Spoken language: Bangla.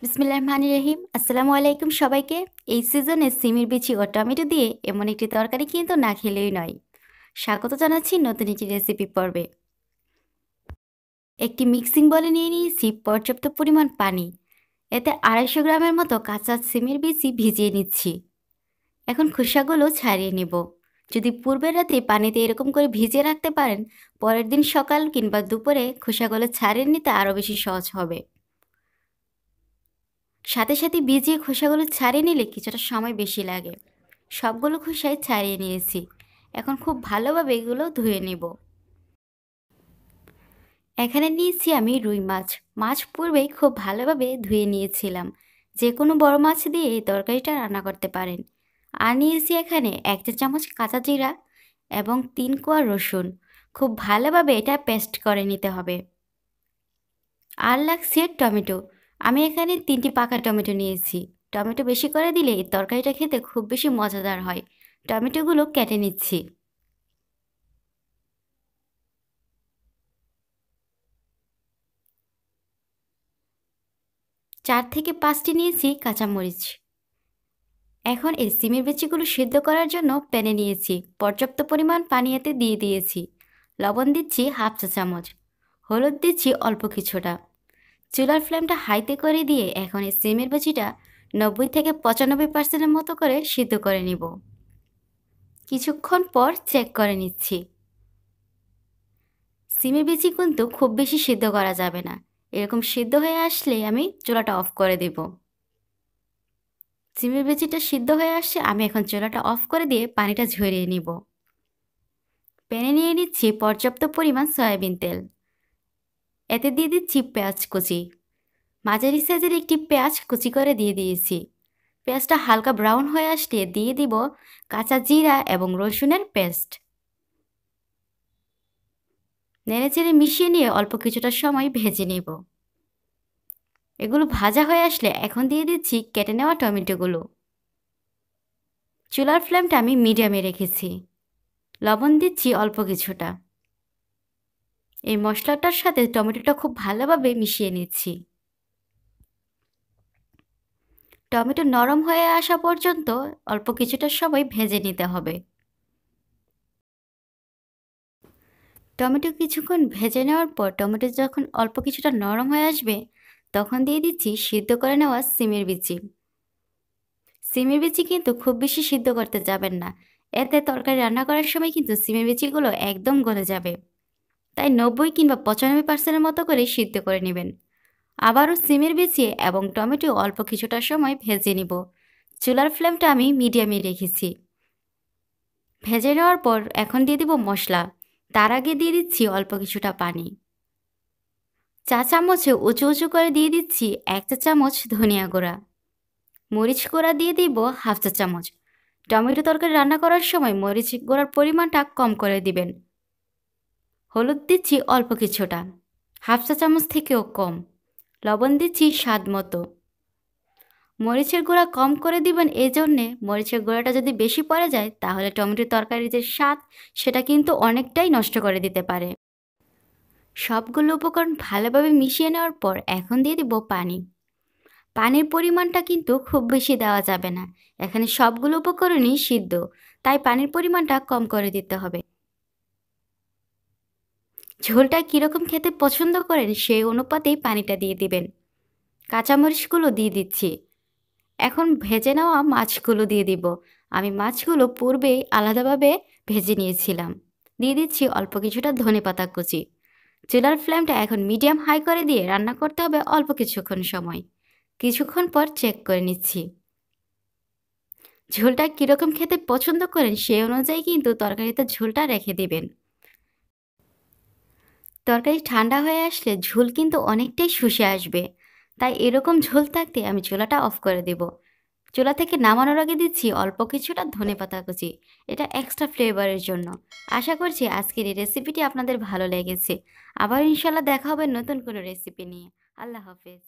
বিসমিল্লাহির রহমানির রহিম। আসসালামু আলাইকুম সবাইকে। এই সিজনে সিমের বিচি ও টমেটো দিয়ে এমন একটি তরকারি কিন্তু না খেলেই নয়। স্বাগত জানাচ্ছি নতুন একটি রেসিপি পর্বে। একটি মিক্সিং বলে নিয়ে নিয়েছি পর্যাপ্ত পরিমাণ পানি। এতে 250 গ্রামের মতো কাঁচা সিমের বিচি ভিজিয়ে নিচ্ছি। এখন খোসাগুলো ছাড়িয়ে নেব। যদি পূর্বের রাতে পানিতে এরকম করে ভিজিয়ে রাখতে পারেন, পরের দিন সকাল কিংবা দুপুরে খোসাগুলো ছাড়িয়ে নিতে আরও বেশি সহজ হবে। সাথে সাথে ভিজিয়ে খোসাগুলো ছাড়িয়ে নিলে কিছুটা সময় বেশি লাগে। সবগুলো খোসাই ছাড়িয়ে নিয়েছি। এখন খুব ভালোভাবে এগুলো ধুয়ে নেব। এখানে নিয়েছি আমি রুই মাছ। মাছ পূর্বেই খুব ভালোভাবে ধুয়ে নিয়েছিলাম। যে কোনো বড় মাছ দিয়ে এই তরকারিটা রান্না করতে পারেন। আর নিয়েছি এখানে 1 চা চামচ কাঁচা জিরা এবং 3 কোয়া রসুন। খুব ভালোভাবে এটা পেস্ট করে নিতে হবে। আর লাগছে টমেটো। আমি এখানে 3টি পাকা টমেটো নিয়েছি। টমেটো বেশি করে দিলে এই তরকারিটা খেতে খুব বেশি মজাদার হয়। টমেটোগুলো কেটে নিচ্ছি। 4 থেকে 5টি নিয়েছি কাঁচামরিচ। এখন এই সিমের বিচিগুলো সিদ্ধ করার জন্য প্যানে নিয়েছি। পর্যাপ্ত পরিমাণ পানি এতে দিয়ে দিয়েছি। লবণ দিচ্ছি 1/2 চা চামচ। হলুদ দিচ্ছি অল্প কিছুটা। চুলার ফ্লেমটা হাইতে করে দিয়ে এখন এই সিমের বিচিটা 90 থেকে 95% মতো করে সিদ্ধ করে নিব। কিছুক্ষণ পর চেক করে নিচ্ছি। সিমের বিচি কিন্তু খুব বেশি সিদ্ধ করা যাবে না। এরকম সিদ্ধ হয়ে আসলে আমি চুলাটা অফ করে দেব। সিমের বিচিটা সিদ্ধ হয়ে আসছে, আমি এখন চুলাটা অফ করে দিয়ে পানিটা ঝরিয়ে নিব। প্যানে নিয়ে নিচ্ছি পর্যাপ্ত পরিমাণ সয়াবিন তেল। এতে দিয়ে দিচ্ছি পেঁয়াজ কুচি। মাঝারি সাইজের একটি পেঁয়াজ কুচি করে দিয়ে দিয়েছি। পেঁয়াজটা হালকা ব্রাউন হয়ে আসলে দিয়ে দিব কাঁচা জিরা এবং রসুনের পেস্ট। নেড়েচেড়ে মিশিয়ে নিয়ে অল্প কিছুটা সময় ভেজে নেব। এগুলো ভাজা হয়ে আসলে এখন দিয়ে দিচ্ছি কেটে নেওয়া টমেটোগুলো। চুলার ফ্লেমটা আমি মিডিয়ামে রেখেছি। লবণ দিচ্ছি অল্প কিছুটা। এই মশলাটার সাথে টমেটোটা খুব ভালোভাবে মিশিয়ে নিচ্ছি। টমেটো নরম হয়ে আসা পর্যন্ত অল্প কিছুটা সময় ভেজে নিতে হবে। টমেটো কিছুক্ষণ ভেজে নেওয়ার পর টমেটো যখন অল্প কিছুটা নরম হয়ে আসবে, তখন দিয়ে দিচ্ছি সিদ্ধ করে নেওয়া সিমের বিচি। সিমের বিচি কিন্তু খুব বেশি সিদ্ধ করতে যাবেন না। এতে তরকারি রান্না করার সময় কিন্তু সিমের বিচিগুলো একদম গলে যাবে। তাই 90 কিংবা 95% মতো করে সিদ্ধ করে নেবেন। আবারও সিমের বিচি এবং টমেটো অল্প কিছুটা সময় ভেজে নিব। চুলার ফ্লেমটা আমি মিডিয়ামে রেখেছি। ভেজে নেওয়ার পর এখন দিয়ে দিব মশলা। তার আগে দিয়ে দিচ্ছি অল্প কিছুটা পানি। চা চামচে উঁচু উঁচু করে দিয়ে দিচ্ছি 1 চা চামচ ধনিয়া গুঁড়া। মরিচ গুঁড়া দিয়ে দিব 1/2 চা চামচ। টমেটো তরকারি রান্না করার সময় মরিচ গুঁড়ার পরিমাণটা কম করে দিবেন। হলুদ দিচ্ছি অল্প কিছুটা, 1/2 চা চামচ থেকেও কম। লবণ দিচ্ছি স্বাদ মতো। মরিচের গুঁড়া কম করে দিবেন এই জন্যে, মরিচের গুঁড়াটা যদি বেশি পড়ে যায় তাহলে টমেটো তরকারির যে স্বাদ সেটা কিন্তু অনেকটাই নষ্ট করে দিতে পারে। সবগুলো উপকরণ ভালোভাবে মিশিয়ে নেওয়ার পর এখন দিয়ে দিব পানি। পানির পরিমাণটা কিন্তু খুব বেশি দেওয়া যাবে না। এখানে সবগুলো উপকরণই সিদ্ধ, তাই পানির পরিমাণটা কম করে দিতে হবে। ঝোলটা কীরকম খেতে পছন্দ করেন সেই অনুপাতেই পানিটা দিয়ে দিবেন। কাঁচামরিচগুলো দিয়ে দিচ্ছি। এখন ভেজে নেওয়া মাছগুলো দিয়ে দিব। আমি মাছগুলো পূর্বেই আলাদাভাবে ভেজে নিয়েছিলাম। দিয়ে দিচ্ছি অল্প কিছুটা ধনেপাতা কুচি। চুলার ফ্লেমটা এখন মিডিয়াম হাই করে দিয়ে রান্না করতে হবে অল্প কিছুক্ষণ সময়। কিছুক্ষণ পর চেক করে নিচ্ছি। ঝোলটা কীরকম খেতে পছন্দ করেন সেই অনুযায়ী কিন্তু তরকারিতে ঝোলটা রেখে দিবেন। তরকারি ঠান্ডা হয়ে আসলে ঝোল কিন্তু অনেকটাই শুষে আসবে। তাই এরকম ঝোল থাকতে আমি চুলাটা অফ করে দেব। চুলা থেকে নামানোর আগে দিচ্ছি অল্প কিছুটা ধনেপাতা কুচি। এটা এক্সট্রা ফ্লেভারের জন্য। আশা করছি আজকের এই রেসিপিটি আপনাদের ভালো লেগেছে। আবার ইনশাল্লাহ দেখা হবে নতুন কোনো রেসিপি নিয়ে। আল্লাহ হাফেজ।